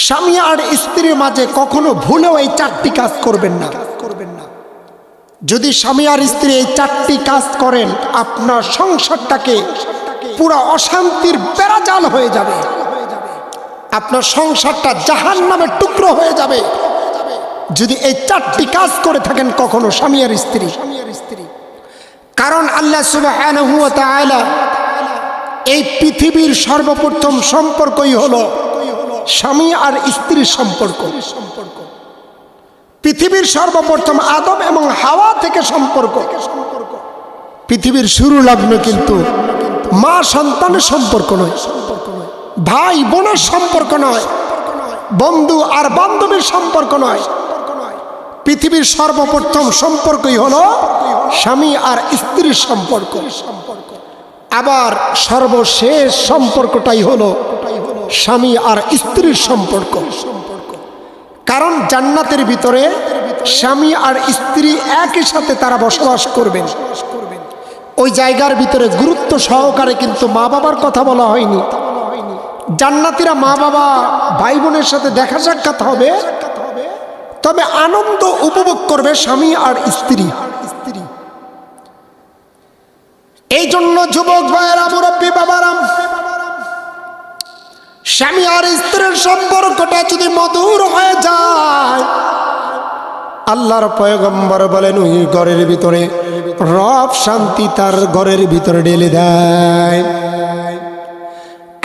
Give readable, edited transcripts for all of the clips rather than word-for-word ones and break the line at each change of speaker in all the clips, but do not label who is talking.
স্বামী আর স্ত্রীর মাঝে কখনো ভুলেও এই চারটি কাজ করবেন না। যদি স্বামী আর স্ত্রী এই চারটি কাজ করেন, আপনার সংসারটাকে পুরা অশান্তির বেড়াজাল হয়ে যাবে, আপনার সংসারটা জাহান্নামের টুকরো হয়ে যাবে। যদি এই চারটি কাজ করে থাকেন কখনো স্বামী আর স্ত্রী। কারণ আল্লাহ সুবহানাহু ওয়া তাআলা এই পৃথিবীর সর্বপ্রথম সম্পর্কই হলো স্বামী আর স্ত্রীর সম্পর্ক। পৃথিবীর সর্বপ্রথম আদম এবং হাওয়া থেকে সম্পর্ক। পৃথিবীর শুরু লগ্ন কিন্তু মা সন্তানের সম্পর্ক নয়, ভাই বোনের সম্পর্ক নয়, বন্ধু আর বান্ধবীর সম্পর্ক নয়। পৃথিবীর সর্বপ্রথম সম্পর্কই হলো স্বামী আর স্ত্রীর সম্পর্ক। আবার সর্বশেষ সম্পর্কটাই হলো স্বামী আর স্ত্রীর সম্পর্ক। কারণ জান্নাতের ভিতরে স্বামী আর স্ত্রী একই সাথে তারা বসবাস করবেন। ওই জায়গার ভিতরে গুরুত্ব সহকারে কিন্তু মা বাবার কথা বলা হয়নি। জান্নাতীরা মা বাবা ভাই বোনের সাথে দেখা সাক্ষাৎ হবে, তবে আনন্দ উপভোগ করবে স্বামী আর স্ত্রী। এই জন্য যুবক ভাইয়েরা, মুরব্বী বাবারা, স্বামী আর স্ত্রীর সম্পর্কটা যদি মধুর হয়ে যায়, আল্লাহর পয়গম্বর বলেন ওই ঘরের ভিতরে রব শান্তি তার ঘরের ভিতরে ঢেলে দেয়।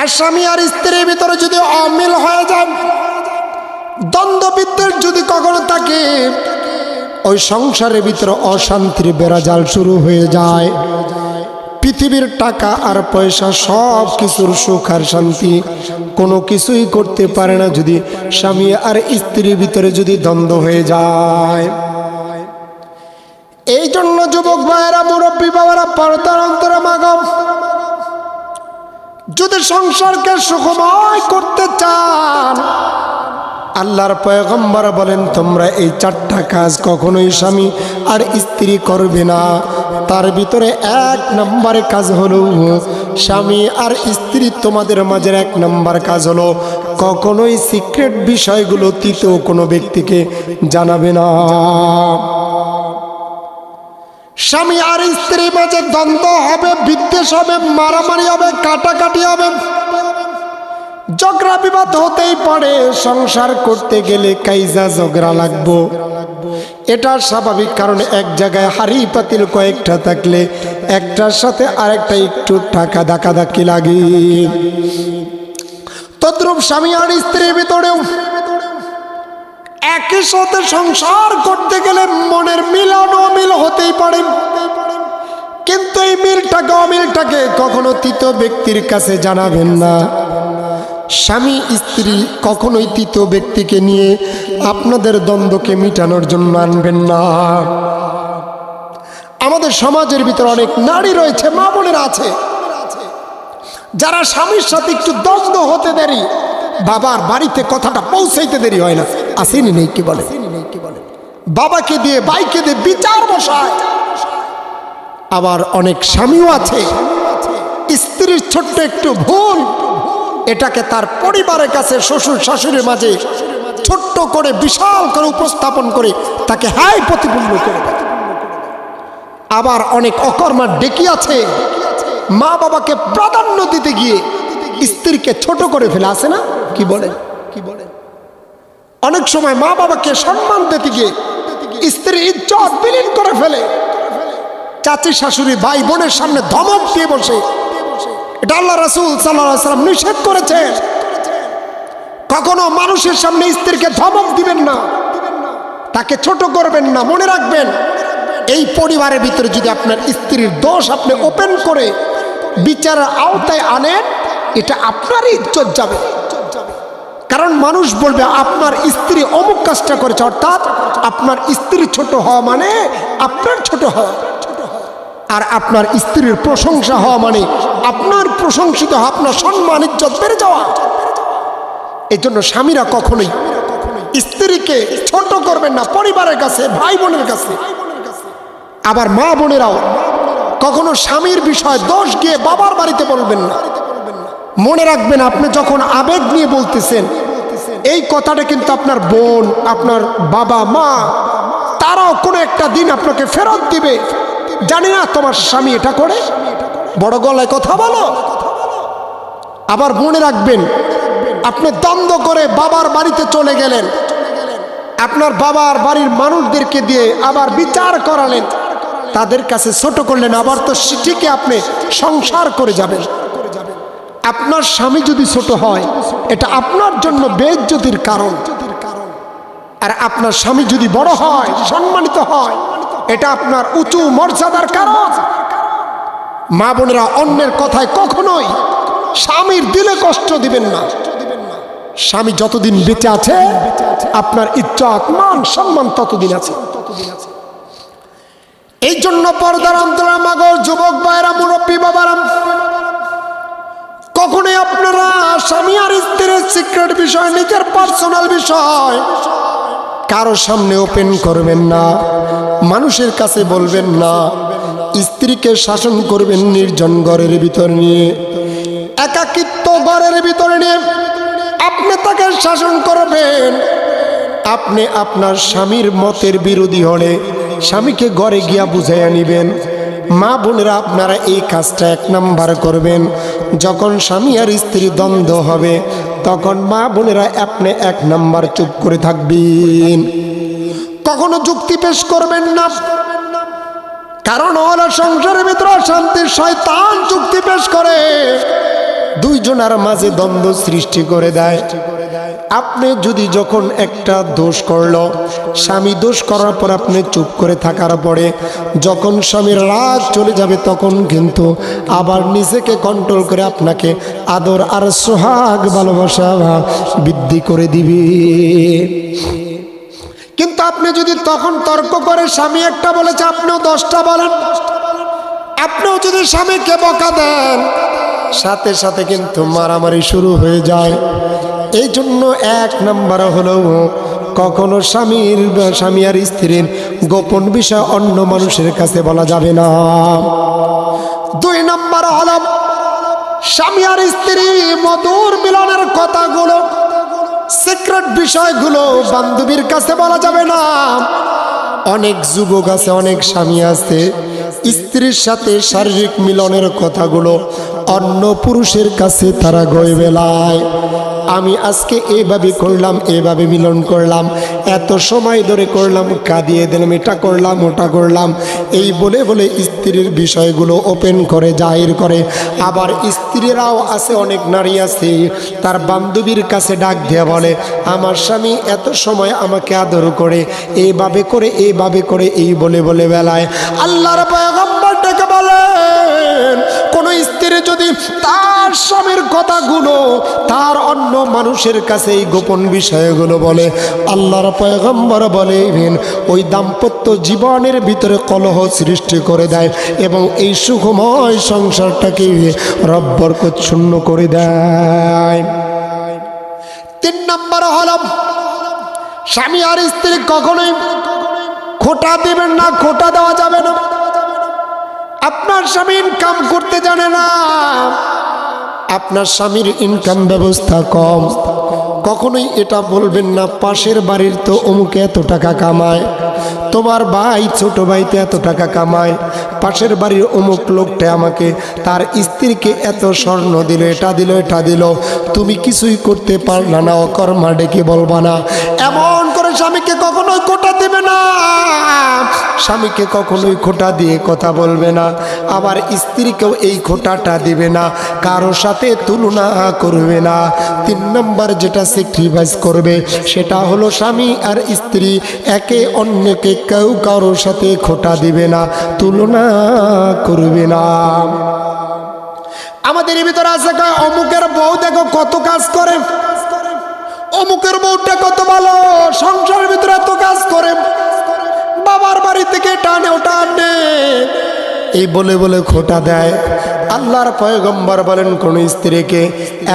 আর স্বামী আর স্ত্রীর ভিতরে যদি অমিল হয়ে যায়, দ্বন্দ্ব বিদ্বেষ যদি কখনো থাকে, ওই সংসারের ভিতরে অশান্তির বেড়াজাল শুরু হয়ে যায়। পৃথিবীর টাকা আর পয়সা সব কিছুর সুখ আর শান্তি কোনো কিছুই করতে পারে না যদি স্বামী আর স্ত্রীর ভিতরে যদি দ্বন্দ্ব হয়ে যায়। এই জন্য যুবক ভাইয়েরা, মুরব্বী বাবারা, পর্দার অন্তরে মাগম, যদি সংসারকে সুখময় করতে চান, আল্লাহর পয়গম্বর বলেন তোমরা এই চারটা কাজ কখনোই স্বামী আর স্ত্রী করবে না। তার ভিতরে এক নম্বর কাজ হলো, স্বামী আর স্ত্রী তোমাদের মাঝের এক নম্বর কাজ হলো কখনোই সিক্রেট বিষয়গুলো তৃতীয় কোনো ব্যক্তিকে জানাবে না। স্বামী আর স্ত্রীর মাঝে দ্বন্দ্ব হবে, বিদ্বেষ হবে, মারামারি হবে, কাটাকাটি হবে, ঝগড়া বিবাদ হতেই পারে। সংসার করতে গেলে কাইজা ঝগড়া লাগবো, এটা স্বাভাবিক। কারণ এক জায়গায় হাড়ি পাতিল কয়েকটা থাকলে একটার সাথে আরেকটা একটু টাকা ধাক্কাধাক্কি লাগে। তদ্রূপ স্বামী আর স্ত্রীর ভিতরেও একই সাথে সংসার করতে গেলে মনের মিলন অমিল হতেই পারে, কিন্তু এই মিলটাকে অমিলটাকে কখনো তৃতীয় ব্যক্তির কাছে জানাবেন না। স্বামী স্ত্রী কখনোই তৃতীয় ব্যক্তিকে নিয়ে আপনাদের দ্বন্দ্বকে মিটানোর জন্য আনবেন না। আমাদের সমাজের ভিতরে অনেক নারী রয়েছে, মা বোনেরা আছে, যারা স্বামীর সাথে একটু দ্বন্দ্ব হতে দেরি, বাবার বাড়িতে কথাটা পৌঁছাইতে দেরি হয় না, আসেনি নেই কি বলে, বাবাকে দিয়ে ভাইকে দিয়ে বিচার বসায়। আবার অনেক স্বামীও আছে স্ত্রীর ছোট্ট একটু ভুল এটাকে তার পরিবারের কাছে শ্বশুর শাশুড়ির মাঝে ছোট্ট করে বিশাল করে উপস্থাপন করে তাকে হাই প্রতিপূর্ণ করে দেয়। আবার অনেক অকর্মার ডেকি আছে, মা বাবাকে প্রাধান্য দিতে গিয়ে স্ত্রীকে ছোট করে ফেলে, আসে না কি বলে, অনেক সময় মা বাবাকে সম্মান দিতে গিয়ে স্ত্রী ইজ্জত বিলীন করে ফেলে। চাচি শাশুড়ি ভাই বোনের সামনে ধমক দিয়ে বসে, এটা আল্লাহ রাসূল সাল্লাল্লাহু আলাইহি ওয়াসাল্লাম নিষেধ করেছে। কখনো মানুষের সামনে স্ত্রীকে ধমক দিবেন না, তাকে ছোট করবেন না। মনে রাখবেন, এই পরিবারের ভিতরে যদি আপনার স্ত্রীর দোষ আপনি ওপেন করে বিচারের আওতায় আনেন, এটা আপনারই ইজ্জত যাবে। কারণ মানুষ বলবে আপনার স্ত্রী অমুক কাজটা করেছে, অর্থাৎ আপনার স্ত্রী ছোট হওয়া মানে আপনার ছোট হওয়া, আর আপনার স্ত্রীর প্রশংসা হওয়া মানে আপনার প্রশংসিত হওয়া, আপনার সম্মান ইজ্জত বেড়ে যাওয়া। এই জন্য স্বামীরা কখনোই স্ত্রীকে ছোট করবেন না পরিবারের কাছে, ভাই বোনের কাছে। আবার মা বোনেরাও কখনো স্বামীর বিষয় দোষ গিয়ে বাবার বাড়িতে বলবেন না। মনে রাখবেন, আপনি যখন আবেগ নিয়ে বলতেছেন, এই কথাটা কিন্তু আপনার বোন, আপনার বাবা মা, তারাও কোনো একটা দিন আপনাকে ফেরত দিবে। জানি না তোমার স্বামী এটা করে, বড় গলায় কথা বলো। আবার মনে রাখবেন, আপনি দ্বন্দ্ব করে বাবার বাড়িতে চলে গেলেন, আপনার বাবার বাড়ির মানুষদেরকে দিয়ে আবার বিচার করালেন, তাদের কাছে ছোট করলেন, আবার তো ঠিকই আপনি সংসার করে যাবেন। আপনার স্বামী যদি ছোট হয়, এটা আপনার জন্য বেইজ্জতির কারণ। আর আপনার স্বামী যদি বড় হয়, সম্মানিত হয়, এটা আপনার উঁচু মর্যাদার কারণ। মা বোনেরা, অন্যের কথায় কখনোই স্বামীর দিলে কষ্ট দিবেন না। স্বামী যতদিন বেঁচে আছে, আপনার ইজ্জত মান সম্মান ততদিন আছে। এই জন্য পর্দার অন্তরা মাগো, যুবক ভাইরা, মুরব্বী বাবারা, কখনোই আপনারা স্বামী আর স্ত্রীর সিক্রেট বিষয়, নিজের পার্সোনাল বিষয় কারো সামনে ওপেন করবেন না, মানুষের কাছে বলবেন না। স্ত্রীকে শাসন করবেন নির্জন ঘরের ভিতর নিয়ে, একাকিত্ব ঘরের ভিতরে নিয়ে আপনি তাকে শাসন করবেন। আপনি আপনার স্বামীর মতের বিরোধী হলে স্বামীকে ঘরে গিয়া বুঝাইয়া নিবেন। মা বোনেরা, আপনারা এই কাজটা 1 নাম্বার করবেন। যখন স্বামী আর স্ত্রী দ্বন্দ্ব হবে, তখন মা বোনেরা আপনি 1 নাম্বার চুপ করে থাকবেন, কখনো যুক্তি পেশ করবেন না। কারণ ওরা সংসারের ভিতরে শান্তির শয়তান যুক্তি পেশ করে, দুইজনের মাঝে দ্বন্দ্ব সৃষ্টি করে দেয়। আপনি যদি যখন একটা দোষ করলো, স্বামী দোষ করার পর আপনি চুপ করে থাকার পরে যখন স্বামীর রাগ চলে যাবে, তখন কিন্তু আবার নিজেকে কন্ট্রোল করে আপনাকে আদর আর সোহাগ ভালোবাসা বৃদ্ধি করে দিবে। কিন্তু আপনি যদি তখন তর্ক করে, স্বামী একটা বলেছে আপনিও 10টা বলেন, আপনিও যদি স্বামীকে বকা দেন, সাথে সাথে কিন্তু মারামারি শুরু হয়ে যায়। এই জন্য 1 নাম্বার হলো, কখনো স্বামী আর স্ত্রীর গোপন বিষয় অন্য মানুষের কাছে বলা যাবে না। 2 নাম্বার হলো, স্বামী আর স্ত্রী মধুর মিলনের কথাগুলো, সিক্রেট বিষয়গুলো বান্ধবীর কাছে বলা যাবে না। অনেক যুবক আছে, অনেক স্বামী আছে, স্ত্রীর সাথে শারীরিক মিলনের কথাগুলো অন্য পুরুষের কাছে তারা গয়ে বেলায়। আমি আজকে এইভাবে করলাম, এইভাবে মিলন করলাম, এত সময় ধরে করলাম, কাঁদিয়ে দিলাম, এটা করলাম, ওটা করলাম, এই বলে বলে স্ত্রীর বিষয়গুলো ওপেন করে, জাহির করে। আবার স্ত্রীরাও আছে, অনেক নারী আছে, তার বান্ধবীর কাছে ডাক দিয়ে বলে, আমার স্বামী এত সময় আমাকে আদর করে, এইভাবে করে, এইভাবে করে, এই বলে বলে বেলায়। আল্লাহর পয়গম্বর ডেকে বলেন, কোন স্ত্রী যদি তার স্বামীর কথাগুলো তার অন্য মানুষের কাছে এই গোপন বিষয়গুলো বলে, আল্লাহর পয়গম্বর বলেন, ওই দাম্পত্য জীবনের ভিতরে কলহ সৃষ্টি করে দেয় এবং এই সুখময় সংসারটাকে রব বরকত শূন্য করে দেয়। 3 নাম্বার হলো, স্বামী আর স্ত্রী কখনোই খোটা দিবেন না, খোটা দেওয়া যাবে না। আপনার স্বামী ইনকাম করতে জানে না, আপনার স্বামীর ইনকাম ব্যবস্থা কম, কখনোই এটা বলবেন না, পাশের বাড়ির তো অমুকে এত টাকা কামায়, তোমার ভাই ছোট ভাইতে এত টাকা কামায়, পাশের বাড়ির অমুক লোকটা আমাকে তার স্ত্রীকে এত স্বর্ণ দিল, এটা দিল, এটা দিল, তুমি কিছুই করতে পারলা না, অকর্মা ডেকে বলবা না। এমন করে স্বামীকে কখনোই খোটা দেবে না, স্বামীকে কখনোই খোটা দিয়ে কথা বলবে না, আবার স্ত্রীকেও এই খোটাটা দিবে না, কারো সাথে তুলনা করবে না। 3 নাম্বার যেটা স্যাক্রিফাইস করবে, সেটা হলো স্বামী আর স্ত্রী একে অন্যকে কেউ কারোর সাথে খোটা দিবে না, তুলনা করবে না। আমাদের ভিতরে আছে, অমুকের বউ দেখো কত কাজ করে, অমুকের বউটা কত ভালো, সংসারের ভিতরে এত কাজ করে, বাবার বাড়ি থেকে টানে ওটা আনে, এই বলে বলে খোটা দেয়। আল্লাহর পয়গম্বর বলেন, কোন স্ত্রীকে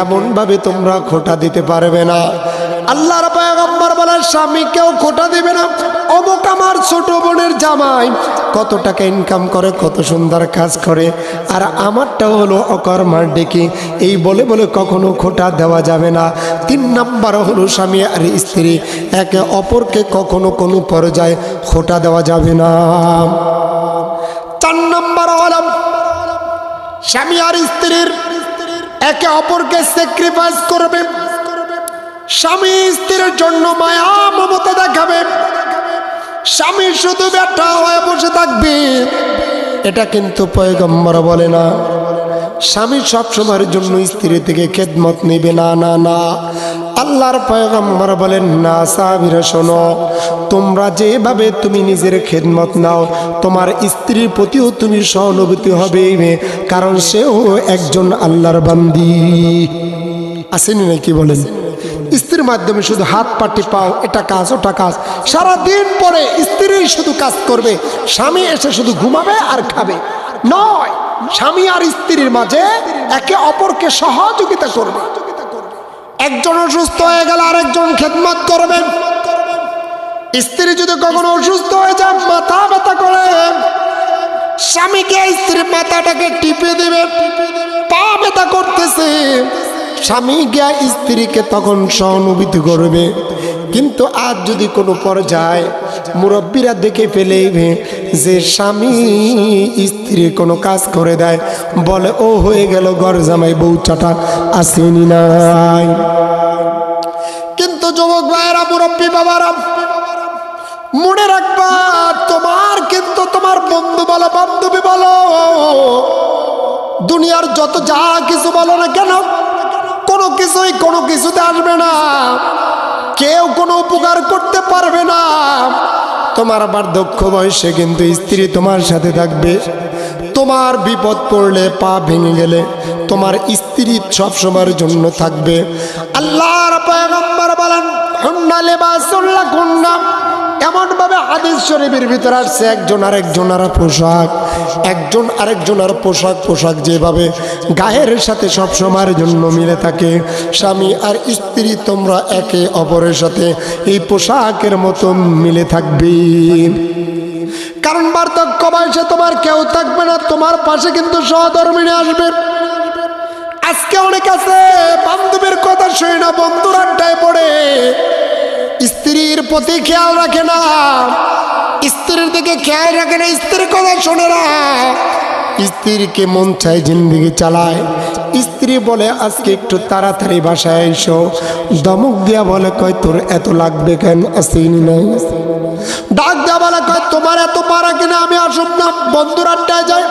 এমন ভাবে তোমরা খোটা দিতে পারবে না। আল্লাহর পয়গম্বর বলেন, স্বামীকেও খোটা দিবে না, অমুক আমার ছোট বোনের জামাই, কত টাকা ইনকাম করে, কত সুন্দর কাজ করে, আর আমারটা হলো অকর্মার ডেকে, এই বলে বলে কখনো খোঁটা দেওয়া যাবে না। 3 নাম্বার হলো স্বামী আর স্ত্রী একে অপরকে কখনো কোনো পর্যায়ে খোঁটা দেওয়া যাবে না। 4 নাম্বার হলো স্বামী আর স্ত্রীর একে অপরকে স্যাক্রিফাইস করবে, স্বামী স্ত্রীর জন্য মায়া মমতা দেখাবে। স্বামী শুধু ব্যাটা হয়ে বসে থাকবে, এটা কিন্তু পয়গম্বর বলে না। স্বামী সবসময়ের জন্য স্ত্রী থেকে খেদমত নেবে না, না না। আল্লাহর পয়গম্বর বলেন না সাহাবীরা শোনো, তোমরা যেভাবে তুমি নিজের খেদমত নাও, তোমার স্ত্রীর প্রতিও তুমি সহানুভূতি হবে, কারণ সেও একজন আল্লাহর বান্দি। আসেনি নাকি বলেন? স্ত্রীর মাধ্যমে শুধু হাত পাটি পাও, এটা কাজ ওটা কাজ, সারাদিন পরে স্ত্রী শুধু কাজ করবে, স্বামী এসে শুধু ঘুমাবে আর খাবে নয়। স্বামী আর স্ত্রীর মাঝে একে অপরকে সহযোগিতা করবে। একজন অসুস্থ হয়ে গেলে আরেকজন খেদমত করবে। স্ত্রী যদি কখনো অসুস্থ হয়ে যায়, মাথা ব্যথা করে, স্বামীকে স্ত্রীর মাথাটাকে টিপে দেবে। পা ব্যথা করতেছে, স্বামী গিয়া স্ত্রীকে তখন সহানুভূতি করবে। কিন্তু আজ যদি কোনো পর্যায়ে মুরব্বীরা দেখে ফেলেইবে যে স্বামী স্ত্রী কোনো কাজ করে দেয়, বলে ও হয়ে গেল ঘর জামাই, বউ চাটা আসেনি নাই। কিন্তু যুবক ভাইয়েরা, মুরব্বী বাবারা, মনে রাখবা, তোমার কিন্তু তোমার বন্ধু বলো, বান্ধবী বলো, দুনিয়ার যত যা কিছু বলো না কেন, কোনো কিছুই কোনো কিছুতে আসবে না। কেউ কোনো উপকার করতে পারবে না। তোমার বার্ধক্য বয়সে কিন্তু স্ত্রী তোমার সাথে থাকবে। তোমার বিপদ পড়লে, পা ভেঙে গেলে তোমার স্ত্রী সব সময়ের জন্য থাকবে। আল্লাহর পয়গম্বর বলেন হুন্না লিবাসুল লাকুন্না, এমন ভাবে হাদিস শরীফের ভিতরে আসছে, একজন আরেকজনের পোশাক, একজন আরেকজনের পোশাক যেভাবে গায়ের সাথে সব সময়ের জন্য মিলে থাকে, স্বামী আর স্ত্রী তোমরা একে অপরের সাথে এই পোশাকের মতো মিলে থাকবে। কারণ বার্ধক্য বয়সে তোমার কেউ থাকবে না, তোমার পাশে কিন্তু সহধর্মিণী আসবে। আজকে অনেক আছে বান্ধবীর কথা শুনে না, বন্ধুর আড্ডায় পড়ে স্ত্রীর প্রতি খেয়াল রাখে না, স্ত্রীর দিকে খেয়াল রাখে না, স্ত্রীর কথা শোনে না, স্ত্রীকে মন চায় জিন্দিগি চালায়। স্ত্রী বলে আজকে একটু তাড়াতাড়ি বাসায় এসো, ধমক দিয়া বলে কয় তোর এত লাগবে কেন, আসেনি নাই। ডাক দেওয়া বলে কয় তোমার এত পারা কিনা, আমি আসুন না, বন্ধুর আড্ডায় যাই।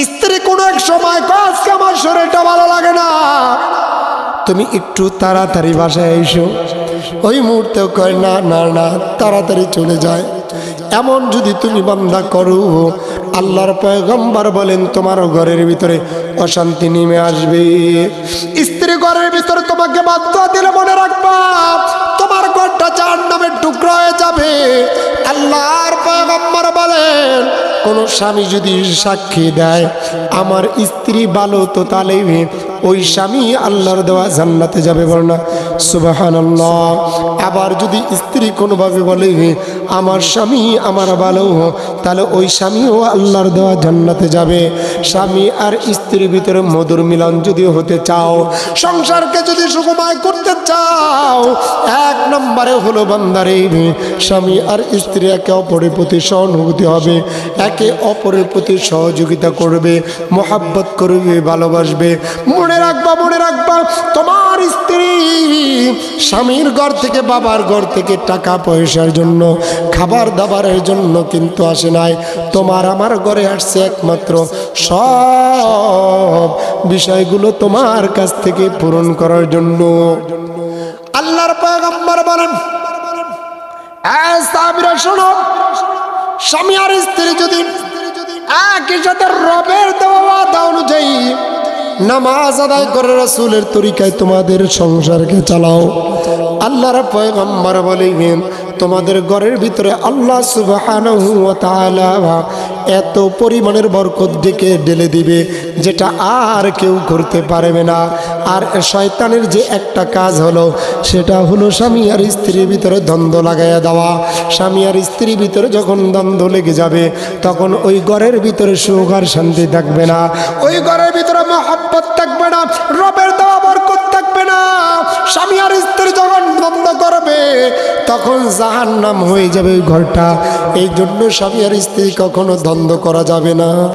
স্ত্রী কোনো এক সময় কয় আজকে আমার শরীরটা ভালো লাগে না, তুমি একটু তাড়াতাড়ি বাসায় এসো। ওই মুহূর্তেও কয় না না না, তাড়াতাড়ি চলে যায়। এমন যদি তুমি বান্দা করো, আল্লাহর পয়গম্বর বলেন তোমার ঘরের ভিতরে অশান্তি নেমে আসবে। স্ত্রী ঘরের ভিতরে তোমাকে বাধ্য দিলে মনে রাখবা, তোমার ঘরটা জাহান্নামের টুকরা হয়ে যাবে। আল্লাহর পয়গম্বর বলেন কোন স্বামী যদি সাক্ষী দেয় আমার স্ত্রী ভালো, তো তাহলে ওই স্বামী আল্লাহর দেওয়া জান্নাতে যাবে, বলনা সুবহানাল্লাহ। আবার যদি স্ত্রী কোনোভাবে বলে আমার স্বামী আমার ভালো, তাহলে ওই স্বামীও আল্লাহর দেওয়া জান্নাতে যাবে। স্বামী আর স্ত্রীর ভিতরে মধুর মিলন যদি হতে চাও, সংসারকে যদি সুখময় করতে চাও, 1 নম্বরে হলো বান্দারে স্বামী আর স্ত্রী একে অপরের প্রতি সহানুভূতি হবে, একে অপরের প্রতি সহযোগিতা করবে, মোহাব্বত করবে, ভালোবাসবে। মনে রাখবা, মনে রাখবা, তোমার স্ত্রী স্বামীর ঘর থেকে, বাবার ঘর থেকে টাকা পয়সার জন্য, খাবার দাবারের জন্য কিন্তু আসে নাই। তোমার আমার ঘরে আসছে একমাত্র সব বিষয়গুলো তোমার কাছ থেকে পূরণ করার জন্য। আল্লাহর পয়গম্বর বলেন সাহাবীরা শোনো, স্বামী আর স্ত্রী যদি একই সাথে রবের দেওয়া ওয়াদা অনুযায়ী নামাজ আদায় করে রাসূলের তরিকায় তোমাদের সংসারকে চালাও, আল্লাহর পয়গম্বর বলেন তোমাদের ঘরের ভিতরে আল্লাহ সুবহানাহু ওয়া তাআলা এত পরিমাণের বরকত ডেকে ঢেলে দিবে যেটা আর কেউ করতে পারবে না। আর শয়তানের যে একটা কাজ হলো সেটা হলো স্বামী আর স্ত্রীর ভিতরে দ্বন্দ্ব লাগাইয়া দেওয়া। স্বামী আর স্ত্রীর ভিতরে যখন দ্বন্দ্ব লেগে যাবে তখন ওই ঘরের ভিতরে সুখ আর শান্তি থাকবে না, ওই ঘরের ভিতরে মহব্বত থাকবে না, রবের দেওয়া বরকত থাকবে না। স্বামী আর স্ত্রী যখন দ্বন্দ্ব করবে তখন জাহান্নাম হয়ে যাবে ওই ঘরটা। এই জন্য স্বামী আর স্ত্রী কখনো দ্বন্দ্ব করা যাবে না।